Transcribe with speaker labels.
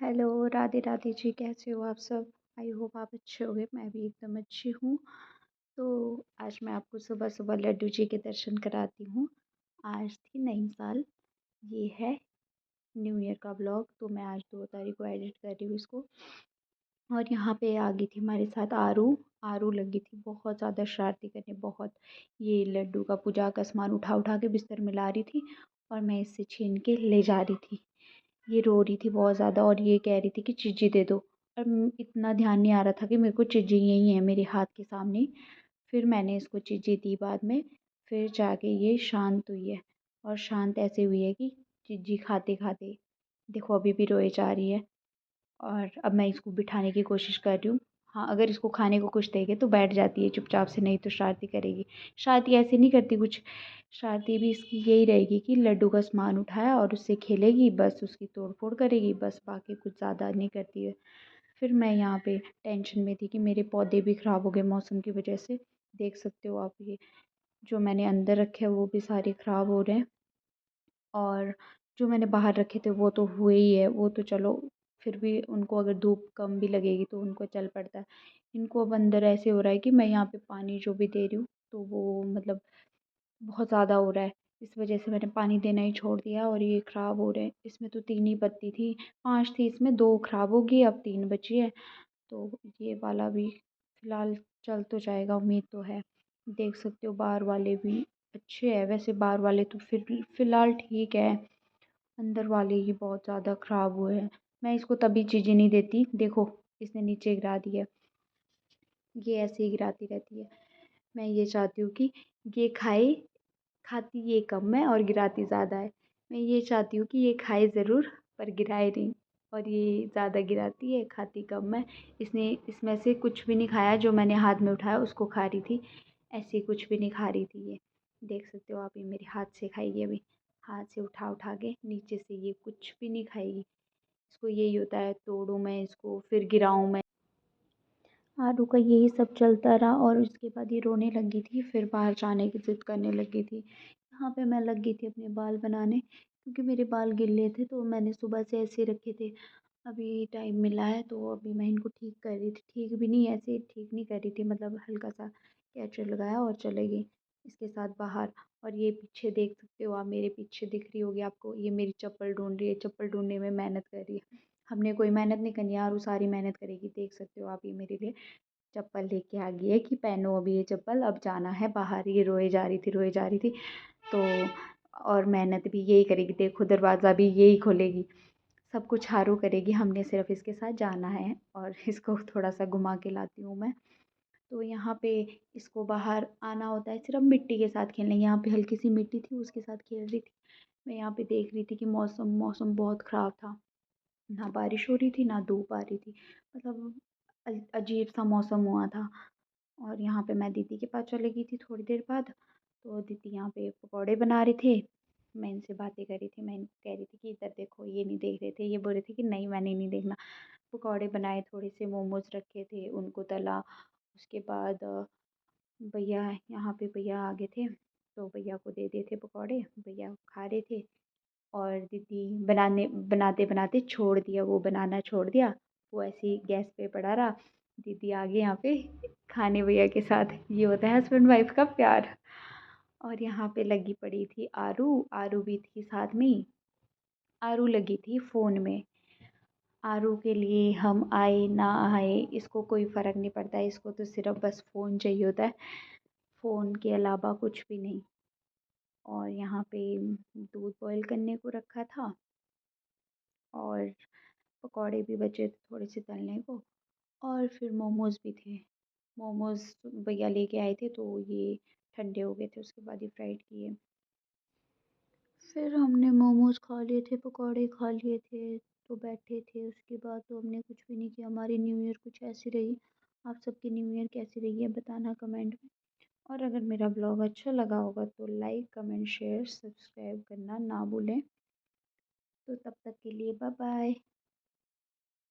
Speaker 1: Hello, Radhe Radhe ji, कैसे हो आप सब? आई होप आप अच्छे होंगे, मैं भी एकदम अच्छी हूँ। तो आज मैं आपको सुबह-सुबह लड्डू जी के दर्शन कराती हूँ। आज थी नई साल, ये है न्यू ईयर का ब्लॉग, तो मैं आज 2 तारीख को एडिट कर रही हूँ इसको। और यहाँ पे आ गई थी हमारे साथ आरू। आरू लगी थी बहुत ज़्यादा शरारती करने, बहुत। ये लड्डू का पूजा का सामान उठा-उठा के बिस्तर में ला रही थी और मैं इससे छीन के ले जा रही थी। ये रो रही थी बहुत ज़्यादा और ये कह रही थी कि चीज़ी दे दो। और इतना ध्यान नहीं आ रहा था कि मेरे को चीज़ी यहीं है मेरे हाथ के सामने ही। फिर मैंने इसको चीज़ी दी बाद में, फिर जाके ये शांत हुई है। और शांत ऐसे हुई है कि चीज़ी खाते-खाते देखो अभी भी रोए जा रही है। और अब मैं इसको बिठाने की कोशिश कर रही हूँ। हाँ, अगर इसको खाने को कुछ देंगे तो बैठ जाती है चुपचाप से, नहीं तो शरारती करेगी। शरारती ऐसे नहीं करती कुछ, शरारती भी इसकी यही रहेगी कि लड्डू का सामान उठाया और उससे खेलेगी, बस उसकी तोड़-फोड़ करेगी, बस बाकी कुछ ज़्यादा नहीं करती है। फिर मैं यहाँ पे टेंशन में थी कि मेरे पौधे भी ख़राब हो गए मौसम की वजह से। देख सकते हो आप, ये जो मैंने अंदर रखे हैं वो भी सारे ख़राब हो रहे हैं। और जो मैंने बाहर रखे थे वो तो हुए ही है, वो तो चलो फिर भी उनको अगर धूप कम भी लगेगी तो उनको चल पड़ता है। इनको अब अंदर ऐसे हो रहा है कि मैं यहाँ पे पानी जो भी दे रही हूँ तो वो मतलब बहुत ज़्यादा हो रहा है। इस वजह से मैंने पानी देना ही छोड़ दिया और ये ख़राब हो रहे हैं। इसमें तो 3 ही पत्ती थी, 5 थी, इसमें 2 ख़राब हो गई, अब 3 बची है। तो ये वाला भी फ़िलहाल चल तो जाएगा, उम्मीद तो है। देख सकते हो बाहर वाले भी अच्छे हैं, वैसे बाहर वाले तो फिर भी फ़िलहाल ठीक है। अंदर वाले ही बहुत ज़्यादा ख़राब हुए हैं। मैं इसको तभी चीज़ें नहीं देती, देखो इसने नीचे गिरा दिया। ये ऐसे ही गिराती रहती है। मैं ये चाहती हूँ कि ये खाए, खाती ये कम है और गिराती ज़्यादा है। मैं ये चाहती हूँ कि ये खाए ज़रूर पर गिराए नहीं, और ये ज़्यादा गिराती है, खाती कम है। इसने इसमें से कुछ भी नहीं खाया, जो मैंने हाथ में उठाया उसको खा रही थी। ऐसे कुछ भी नहीं खा रही थी ये। देख सकते हो आप, ये मेरे हाथ से खाएगी अभी। हाथ से उठा-उठा के नीचे से ये कुछ भी नहीं खाएगी। इसको यही होता है, तोड़ूँ मैं इसको फिर गिराऊँ मैं। आरू का यही सब चलता रहा और उसके बाद ये रोने लगी थी, फिर बाहर जाने की ज़िद करने लगी थी। यहाँ पे मैं लग गई थी अपने बाल बनाने, क्योंकि मेरे बाल गिल्ले थे तो मैंने सुबह से ऐसे रखे थे। अभी टाइम मिला है तो अभी मैं इनको ठीक कर रही थी। ठीक भी नहीं, ऐसे ठीक नहीं कर रही थी, मतलब हल्का सा कैचर लगाया और चले गई इसके साथ बाहर। और ये पीछे देख सकते हो आप, मेरे पीछे दिख रही होगी आपको, ये मेरी चप्पल ढूँढ रही है, चप्पल ढूँढने में मेहनत कर रही है। हमने कोई मेहनत नहीं करनी है, आरू सारी मेहनत करेगी। देख सकते हो आप, ये मेरे लिए चप्पल लेके आ गई है कि पहनो अभी ये चप्पल, अब जाना है बाहर। ये रोए जा रही थी, रोए जा रही थी। तो और मेहनत भी यही करेगी, देखो दरवाज़ा भी यही खोलेगी, सब कुछ हारू करेगी। हमने सिर्फ इसके साथ जाना है और इसको थोड़ा सा घुमा के लाती हूँ मैं। तो यहाँ पे इसको बाहर आना होता है सिर्फ मिट्टी के साथ खेलने। यहाँ पे हल्की सी मिट्टी थी, उसके साथ खेल रही थी। मैं यहाँ पे देख रही थी कि मौसम मौसम बहुत ख़राब था, ना बारिश हो रही थी ना धूप आ रही थी, मतलब अजीब सा मौसम हुआ था। और यहाँ पे मैं दीदी के पास चली गई थी थोड़ी देर बाद। तो दीदी यहाँ पे पकौड़े बना रहे थे, मैं इनसे बातें कर रही थी। मैं इनको कह रही थी कि इधर देखो, ये नहीं देख रहे थे, ये बोल रहे थे कि नहीं मैंने नहीं देखना। पकौड़े बनाए, थोड़े से मोमोज रखे थे, उनको तला। उसके बाद भैया, यहाँ पे भैया आ गए थे तो भैया को दे दिए थे पकौड़े, भैया खा रहे थे। और दीदी बनाने बनाते बनाते छोड़ दिया, वो बनाना छोड़ दिया, वो ऐसे ही गैस पे पड़ा रहा। दीदी आ गई यहाँ पे खाने भैया के साथ। ये होता है हस्बैंड वाइफ का प्यार। और यहाँ पे लगी पड़ी थी आरू, आरू भी थी साथ में। आरू लगी थी फ़ोन में। आरू के लिए हम आए ना आए इसको कोई फ़र्क नहीं पड़ता है, इसको तो सिर्फ बस फ़ोन चाहिए होता है, फ़ोन के अलावा कुछ भी नहीं। और यहाँ पे दूध बॉईल करने को रखा था और पकौड़े भी बचे थे थोड़े से तलने को, और फिर मोमोज़ भी थे। मोमोज़ भैया लेके आए थे तो ये ठंडे हो गए थे, उसके बाद ही फ्राइड किए। फिर हमने मोमोज़ खा लिए थे, पकौड़े खा लिए थे, तो बैठे थे। उसके बाद तो हमने कुछ भी नहीं किया। हमारी न्यू ईयर कुछ ऐसी रही। आप सबकी न्यू ईयर कैसी रही है बताना कमेंट में। और अगर मेरा ब्लॉग अच्छा लगा होगा तो लाइक, कमेंट, शेयर, सब्सक्राइब करना ना भूलें। तो तब तक के लिए बाय बाय।